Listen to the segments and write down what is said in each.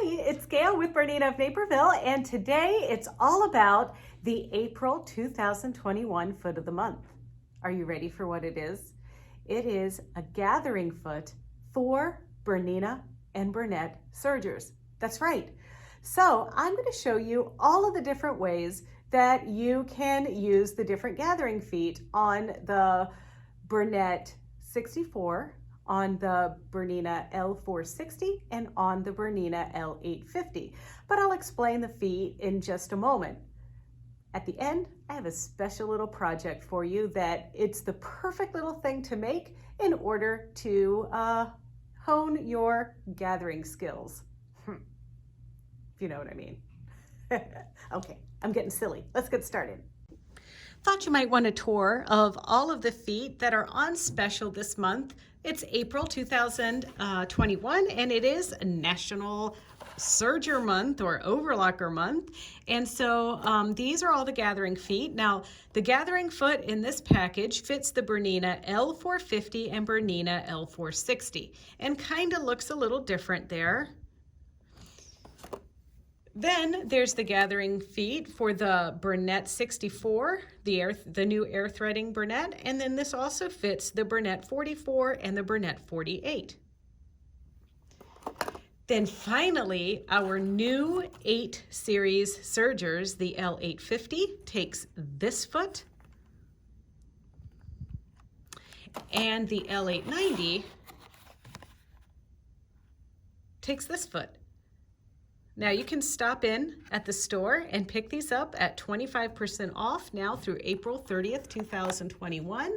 it's Gayle with BERNINA of Naperville, and today it's all about the April 2021 foot of the month. Are you ready for what it is? It is a gathering foot for BERNINA and bernette sergers. That's right. So I'm going to show you all of the different ways that you can use the different gathering feet on the bernette 64, on the BERNINA L460, and on the BERNINA L850. But I'll explain the feet in just a moment. At the end, I have a special little project for you that it's the perfect little thing to make in order to hone your gathering skills. If you know what I mean. Okay, I'm getting silly. Let's get started. Thought you might want a tour of all of the feet that are on special this month. It's April 2021 and it is National Serger Month or Overlocker Month. And so these are all the gathering feet. Now the gathering foot in this package fits the BERNINA L450 and BERNINA L460 and kind of looks a little different there. Then there's the gathering feet for the bernette 64, the new air threading bernette, and then this also fits the bernette 44 and the bernette 48. Then finally, our new 8 series sergers, the L850, takes this foot, and the L890 takes this foot. Now you can stop in at the store and pick these up at 25% off now through April 30th, 2021.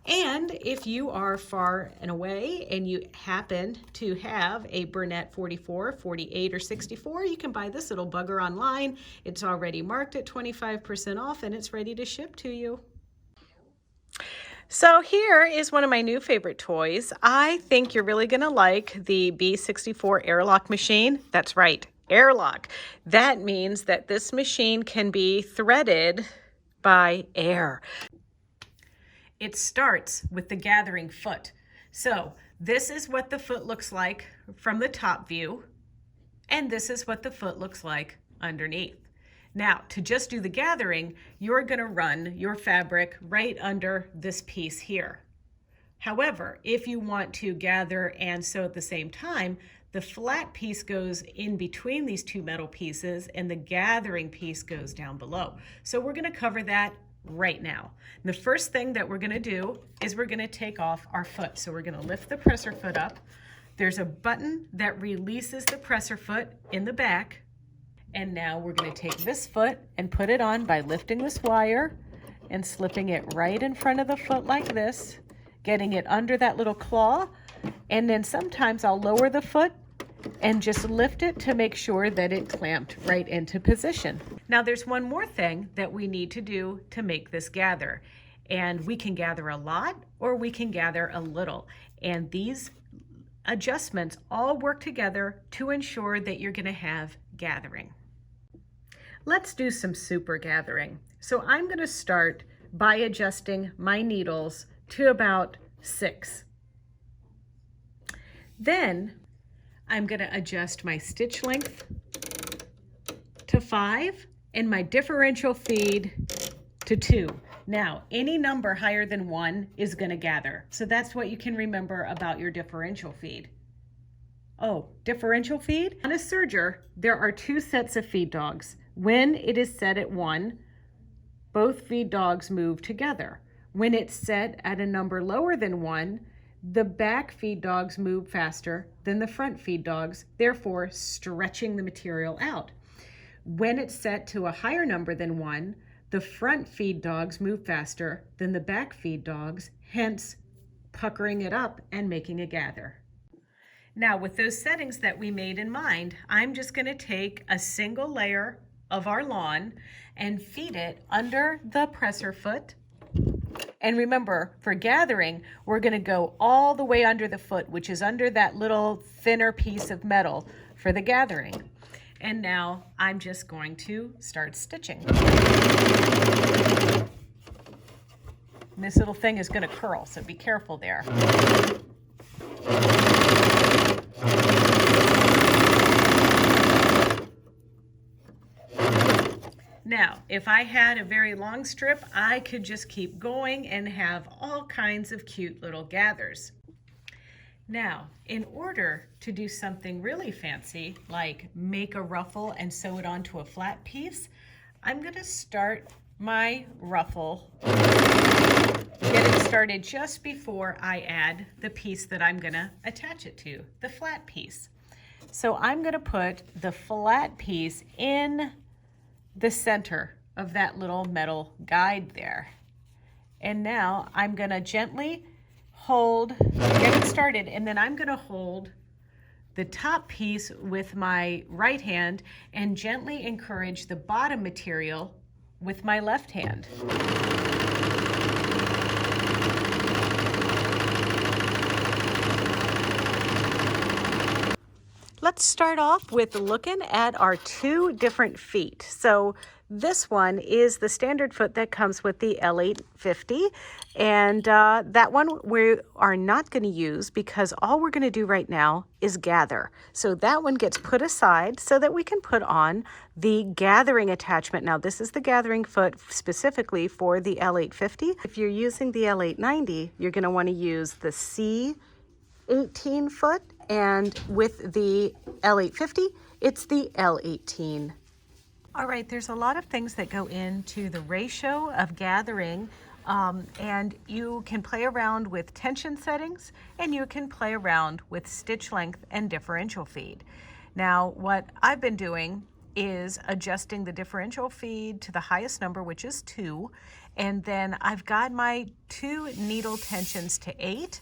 And if you are far and away and you happen to have a bernette 44, 48, or 64, you can buy this little bugger online. It's already marked at 25% off and it's ready to ship to you. So here is one of my new favorite toys. I think you're really going to like the B64 airlock machine. That's right, airlock. That means that this machine can be threaded by air. It starts with the gathering foot. So this is what the foot looks like from the top view, and this is what the foot looks like underneath. Now, to just do the gathering, you're going to run your fabric right under this piece here. However, if you want to gather and sew at the same time, the flat piece goes in between these two metal pieces and the gathering piece goes down below. So we're going to cover that right now. And the first thing that we're going to do is we're going to take off our foot. So we're going to lift the presser foot up. There's a button that releases the presser foot in the back. And now we're going to take this foot and put it on by lifting this wire and slipping it right in front of the foot like this, getting it under that little claw. And then sometimes I'll lower the foot and just lift it to make sure that it clamped right into position. Now there's one more thing that we need to do to make this gather. And we can gather a lot or we can gather a little. And these adjustments all work together to ensure that you're going to have gathering. Let's do some super gathering. So I'm going to start by adjusting my needles to about 6. Then I'm going to adjust my stitch length to 5 and my differential feed to 2. Now, any number higher than 1 is going to gather. So that's what you can remember about your differential feed. Oh, differential feed? On a serger, there are 2 sets of feed dogs. When it is set at 1, both feed dogs move together. When it's set at a number lower than 1, the back feed dogs move faster than the front feed dogs, therefore stretching the material out. When it's set to a higher number than 1, the front feed dogs move faster than the back feed dogs, hence puckering it up and making a gather. Now with those settings that we made in mind, I'm just going to take a single layer of our lawn and feed it under the presser foot. And remember, for gathering, we're going to go all the way under the foot, which is under that little thinner piece of metal for the gathering. And now I'm just going to start stitching. And this little thing is going to curl, so be careful there. Now, if I had a very long strip, I could just keep going and have all kinds of cute little gathers. Now, in order to do something really fancy, like make a ruffle and sew it onto a flat piece, I'm going to start my ruffle, get it started just before I add the piece that I'm going to attach it to, the flat piece. So I'm going to put the flat piece in the center of that little metal guide there. And now I'm going to gently get it started, and then I'm going to hold the top piece with my right hand and gently encourage the bottom material with my left hand. Let's start off with looking at our two different feet. So this one is the standard foot that comes with the L850, and that one we are not going to use because all we're going to do right now is gather. So that one gets put aside so that we can put on the gathering attachment. Now this is the gathering foot specifically for the L850. If you're using the L890, you're going to want to use the C18 foot, and with the L850, it's the L18. All right, there's a lot of things that go into the ratio of gathering, and you can play around with tension settings, and you can play around with stitch length and differential feed. Now, what I've been doing is adjusting the differential feed to the highest number, which is 2, and then I've got my 2 needle tensions to 8,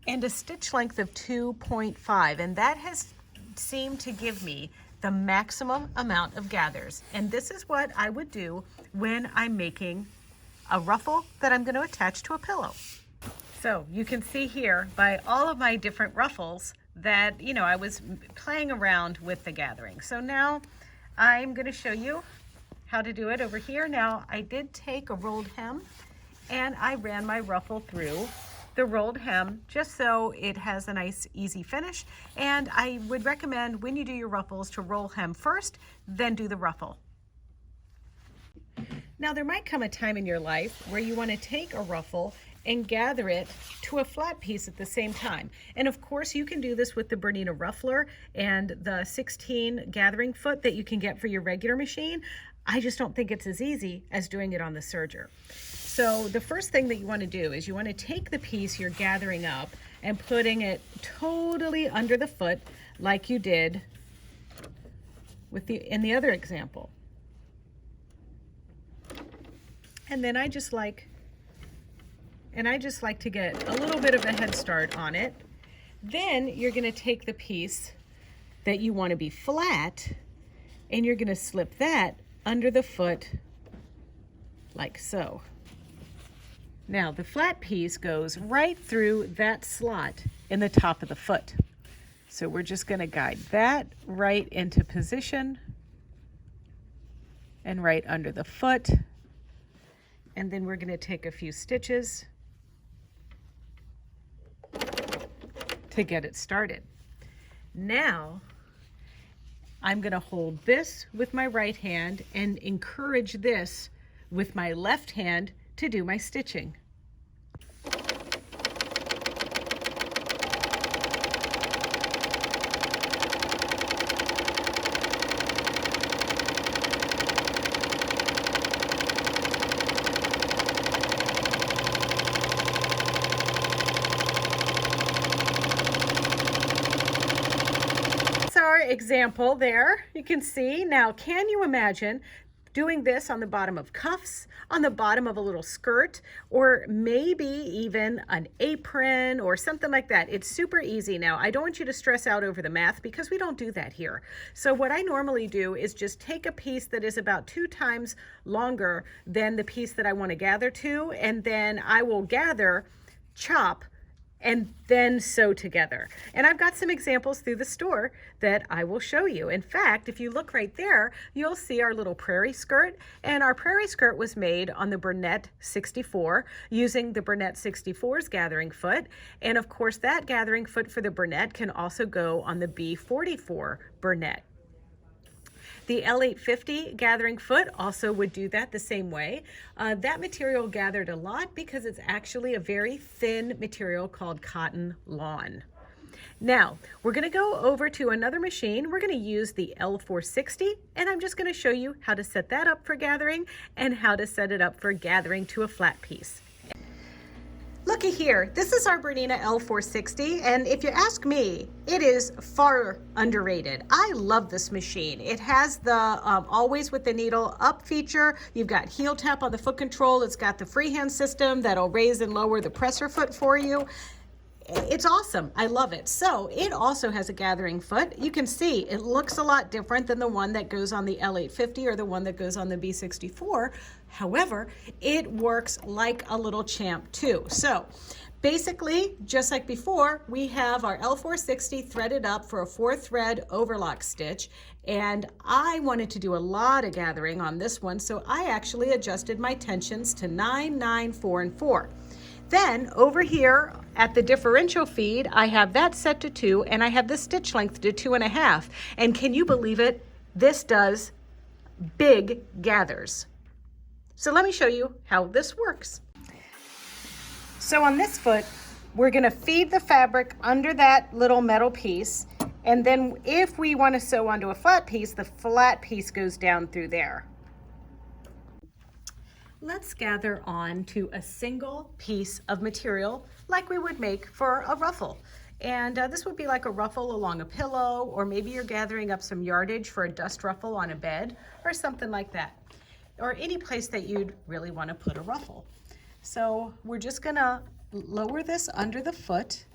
and a stitch length of 2.5, and that has seemed to give me the maximum amount of gathers. And this is what I would do when I'm making a ruffle that I'm going to attach to a pillow. So you can see here by all of my different ruffles that, you know, I was playing around with the gathering. So now I'm going to show you how to do it over here. Now I did take a rolled hem and I ran my ruffle through the rolled hem just so it has a nice easy finish, and I would recommend when you do your ruffles to roll hem first, then do the ruffle. Now there might come a time in your life where you want to take a ruffle and gather it to a flat piece at the same time, and of course you can do this with the Bernina ruffler and the 16 gathering foot that you can get for your regular machine. I just don't think it's as easy as doing it on the serger. So the first thing that you want to do is you want to take the piece you're gathering up and putting it totally under the foot like you did with in the other example. And then I just like to get a little bit of a head start on it. Then you're going to take the piece that you want to be flat and you're going to slip that under the foot like so. Now the flat piece goes right through that slot in the top of the foot. So we're just going to guide that right into position and right under the foot. And then we're going to take a few stitches to get it started. Now I'm going to hold this with my right hand and encourage this with my left hand to do my stitching. That's our example there. You can see. Now, can you imagine doing this on the bottom of cuffs, on the bottom of a little skirt, or maybe even an apron or something like that? It's super easy. Now, I don't want you to stress out over the math because we don't do that here. So what I normally do is just take a piece that is about 2 times longer than the piece that I want to gather to, and then I will gather, chop, and then sew together. And I've got some examples through the store that I will show you. In fact, if you look right there, you'll see our little prairie skirt, and our prairie skirt was made on the Bernette 64 using the Bernette 64's gathering foot. And of course, that gathering foot for the Bernette can also go on the B44 Bernette. The L850 gathering foot also would do that the same way. That material gathered a lot because it's actually a very thin material called cotton lawn. Now, we're going to go over to another machine. We're going to use the L460, and I'm just going to show you how to set that up for gathering and how to set it up for gathering to a flat piece. Looky here, this is our Bernina L460, and if you ask me, it is far underrated. I love this machine. It has the always with the needle up feature. You've got heel tap on the foot control. It's got the freehand system that'll raise and lower the presser foot for you. It's awesome. I love it. So it also has a gathering foot. You can see it looks a lot different than the one that goes on the L850 or the one that goes on the B64. However, it works like a little champ too. So basically, just like before, we have our L460 threaded up for a 4-thread overlock stitch. And I wanted to do a lot of gathering on this one, so I actually adjusted my tensions to 9, 9, 4, and 4. Then over here at the differential feed, I have that set to 2 and I have the stitch length to 2.5. And can you believe it? This does big gathers. So let me show you how this works. So on this foot, we're gonna feed the fabric under that little metal piece. And then if we wanna sew onto a flat piece, the flat piece goes down through there. Let's gather on to a single piece of material like we would make for a ruffle. And this would be like a ruffle along a pillow, or maybe you're gathering up some yardage for a dust ruffle on a bed or something like that, or any place that you'd really want to put a ruffle. So we're just gonna lower this under the foot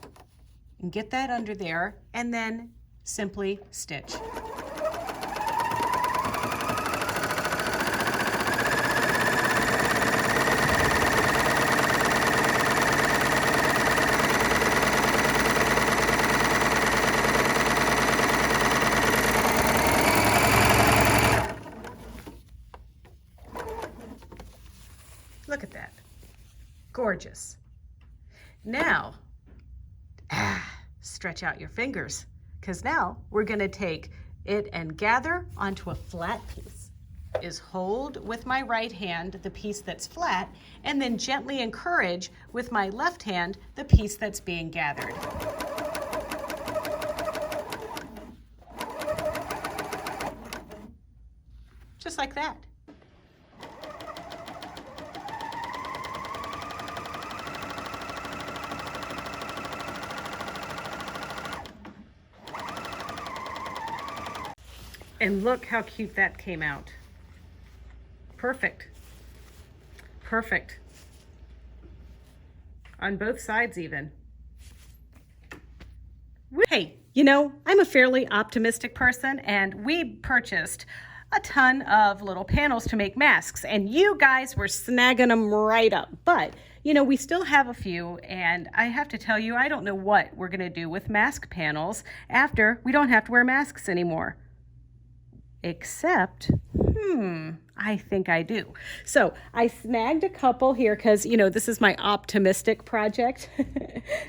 and get that under there, and then simply stitch. Look at that. Gorgeous. Now, stretch out your fingers, because now we're going to take it and gather onto a flat piece. Is hold with my right hand the piece that's flat, and then gently encourage with my left hand the piece that's being gathered. Just like that. And look how cute that came out. Perfect. Perfect. On both sides even. Hey, you know, I'm a fairly optimistic person, and we purchased a ton of little panels to make masks, and you guys were snagging them right up. But, you know, we still have a few, and I have to tell you, I don't know what we're gonna do with mask panels after we don't have to wear masks anymore. Except, I think I do. So I snagged a couple here because, you know, this is my optimistic project,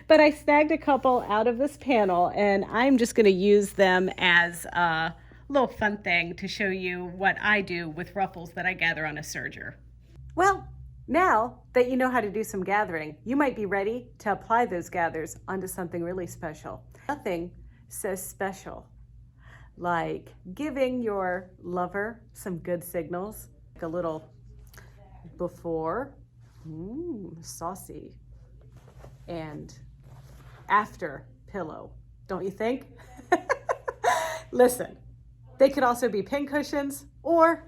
but I snagged a couple out of this panel, and I'm just going to use them as a little fun thing to show you what I do with ruffles that I gather on a serger. Well, now that you know how to do some gathering, you might be ready to apply those gathers onto something really special. Nothing says special like giving your lover some good signals, like a little before, saucy, and after pillow, don't you think? Listen, they could also be pin cushions or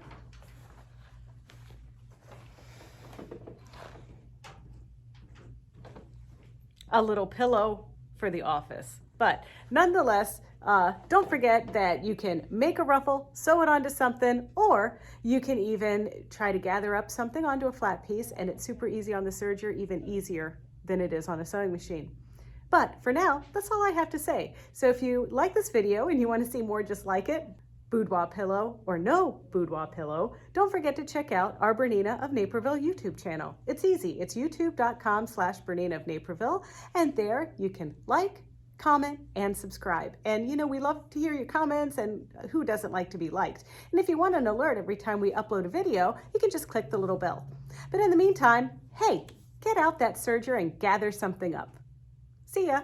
a little pillow for the office. But nonetheless, don't forget that you can make a ruffle, sew it onto something, or you can even try to gather up something onto a flat piece, and it's super easy on the serger, even easier than it is on a sewing machine. But for now, that's all I have to say. So if you like this video and you want to see more just like it, boudoir pillow or no boudoir pillow, don't forget to check out our Bernina of Naperville YouTube channel. It's easy. It's youtube.com/Bernina of Naperville, and there you can like, comment, and subscribe. And you know, we love to hear your comments, and who doesn't like to be liked? And if you want an alert every time we upload a video, you can just click the little bell. But in the meantime, hey, get out that serger and gather something up. See ya.